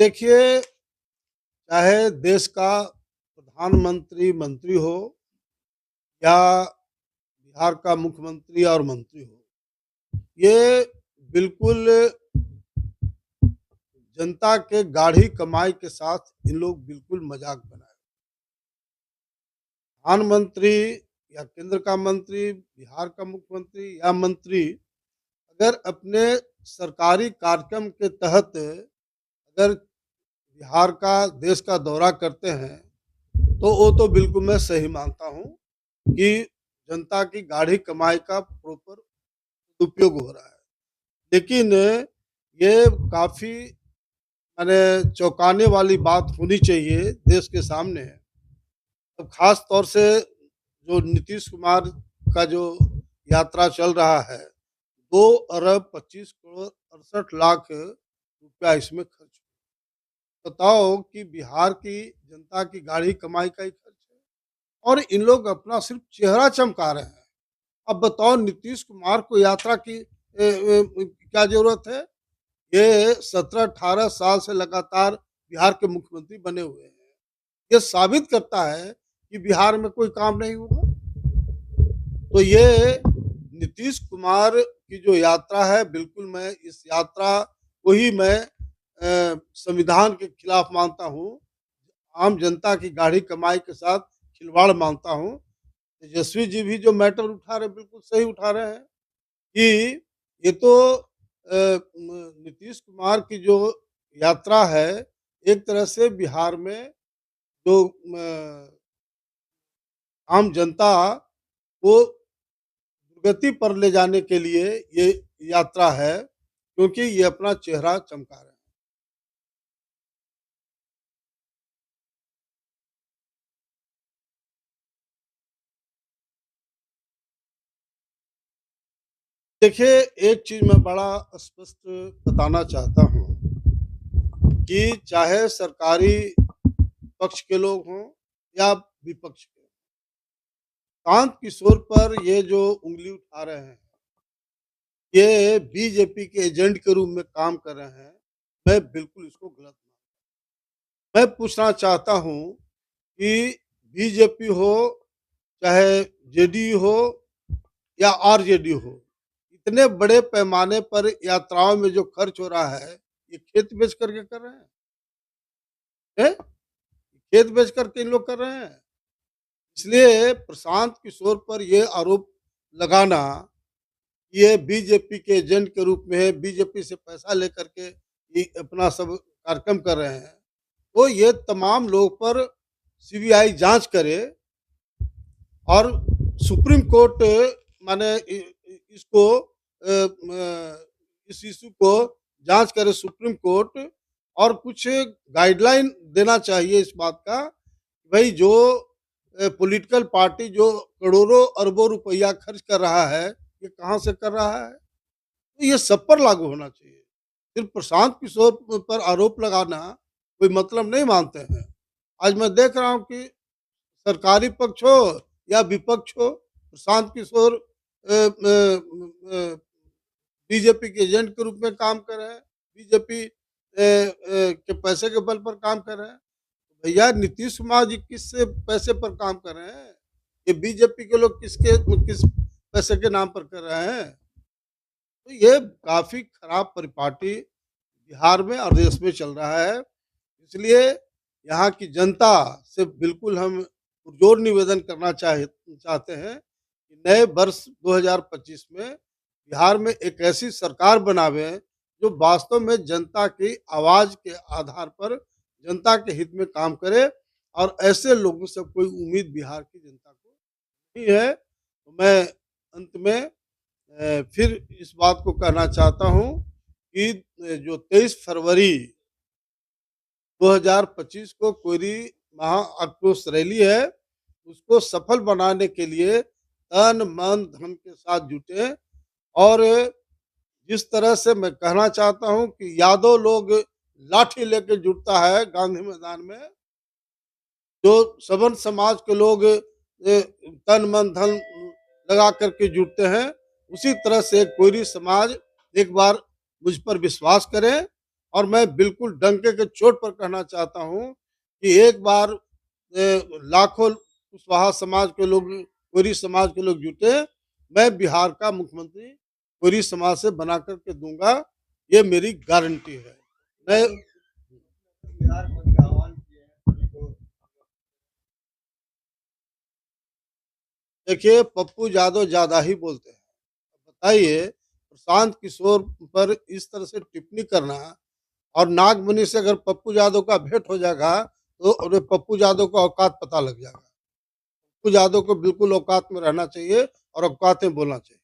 देखिए, चाहे देश का प्रधानमंत्री मंत्री हो या बिहार का मुख्यमंत्री और मंत्री हो, ये बिल्कुल जनता के गाढ़ी कमाई के साथ इन लोग बिल्कुल मजाक बनाए। प्रधानमंत्री या केंद्र का मंत्री, बिहार का मुख्यमंत्री या मंत्री अगर अपने सरकारी कार्यक्रम के तहत अगर बिहार का, देश का दौरा करते हैं, तो वो तो बिल्कुल मैं सही मानता हूँ कि जनता की गाढ़ी कमाई का प्रॉपर उपयोग हो रहा है। लेकिन ये काफ़ी माने चौंकाने वाली बात होनी चाहिए देश के सामने। अब ख़ास तौर से जो नीतीश कुमार का जो यात्रा चल रहा है, 2 अरब 25 करोड़ 68 लाख रुपया इसमें खर्च। बताओ कि बिहार की जनता की गाढ़ी कमाई का ही खर्च है और इन लोग अपना सिर्फ चेहरा चमका रहे हैं। अब बताओ नीतीश कुमार को यात्रा की क्या ज़रूरत है? ये 17-18 साल से लगातार बिहार के मुख्यमंत्री बने हुए हैं। ये साबित करता है कि बिहार में कोई काम नहीं होगा। तो ये नीतीश कुमार की जो यात्रा है, बिल्कुल मैं इस यात्रा को ही मैं संविधान के खिलाफ मानता हूँ। आम जनता की गाढ़ी कमाई के साथ खिलवाड़ मानता हूँ। तेजस्वी जी भी जो मैटर उठा रहे हैं, बिल्कुल सही उठा रहे हैं कि ये तो नीतीश कुमार की जो यात्रा है, एक तरह से बिहार में जो आम जनता को दुर्गति पर ले जाने के लिए ये यात्रा है, क्योंकि ये अपना चेहरा चमका रहे हैं। देखिए, एक चीज़ मैं बड़ा स्पष्ट बताना चाहता हूँ कि चाहे सरकारी पक्ष के लोग हों या विपक्ष के, शांत किशोर पर ये जो उँगली उठा रहे हैं, ये बीजेपी के एजेंट के रूप में काम कर रहे हैं, मैं बिल्कुल इसको गलत मानता हूँ। मैं पूछना चाहता हूँ कि बीजेपी हो, चाहे जेडीयू हो या आरजेडी हो, इतने बड़े पैमाने पर यात्राओं में जो खर्च हो रहा है, ये खेत बेच करके कर रहे हैं? खेत बेच करके इन लोग कर रहे हैं। इसलिए प्रशांत किशोर पर ये आरोप लगाना, ये बीजेपी के एजेंट के रूप में है, बीजेपी से पैसा लेकर के ये अपना सब कार्यक्रम कर रहे हैं। तो ये तमाम लोग पर सीबीआई जाँच करे और सुप्रीम कोर्ट माने इसको इस इश्यू को जाँच करे सुप्रीम कोर्ट और कुछ गाइडलाइन देना चाहिए इस बात का, भई जो पॉलिटिकल पार्टी जो करोड़ों अरबों रुपया खर्च कर रहा है, ये कहाँ से कर रहा है? तो ये सब पर लागू होना चाहिए। सिर्फ प्रशांत किशोर पर आरोप लगाना कोई मतलब नहीं मानते हैं। आज मैं देख रहा हूँ कि सरकारी पक्ष हो या विपक्ष हो, प्रशांत किशोर बीजेपी के एजेंट के रूप में काम कर रहे हैं, बीजेपी के पैसे के बल पर काम कर रहे हैं। भैया नीतीश कुमार जी किस पैसे पर काम कर रहे हैं? ये बीजेपी के लोग किस पैसे के नाम पर कर रहे हैं? तो ये काफ़ी खराब परिपाटी बिहार में और देश में चल रहा है। इसलिए यहाँ की जनता से बिल्कुल हम पुरजोर निवेदन करना चाहते हैं कि नए वर्ष 2025 में बिहार में एक ऐसी सरकार बनावे जो वास्तव में जनता की आवाज़ के आधार पर जनता के हित में काम करे और ऐसे लोगों से कोई उम्मीद बिहार की जनता को नहीं है। तो मैं अंत में फिर इस बात को कहना चाहता हूँ कि जो 23 फरवरी 2025 को कोयरी महा आक्रोश रैली है, उसको सफल बनाने के लिए तन, मन, धन के साथ जुटे और जिस तरह से मैं कहना चाहता हूँ कि यादव लोग लाठी लेके जुटता है गांधी मैदान में, जो सवर्ण समाज के लोग तन, मन, धन लगा करके जुटते हैं, उसी तरह से कोयरी समाज एक बार मुझ पर विश्वास करें और मैं बिल्कुल डंके के चोट पर कहना चाहता हूँ कि एक बार लाखों कुशवाहा समाज के लोग, कोरी समाज के लोग जुटे, मैं बिहार का मुख्यमंत्री कोरी समाज से बना कर के दूँगा, ये मेरी गारंटी है। मैं बिहार बंद का आह्वान किए हैं सभी को। देखिए पप्पू यादव ज़्यादा ही बोलते हैं। बताइए प्रशांत किशोर पर इस तरह से टिप्पणी करना और नागमणि से अगर पप्पू यादव का भेंट हो जाएगा तो अरे पप्पू यादव का औकात पता लग जाएगा। पप्पू यादव को बिल्कुल औकात में रहना चाहिए और औकात में बोलना चाहिए।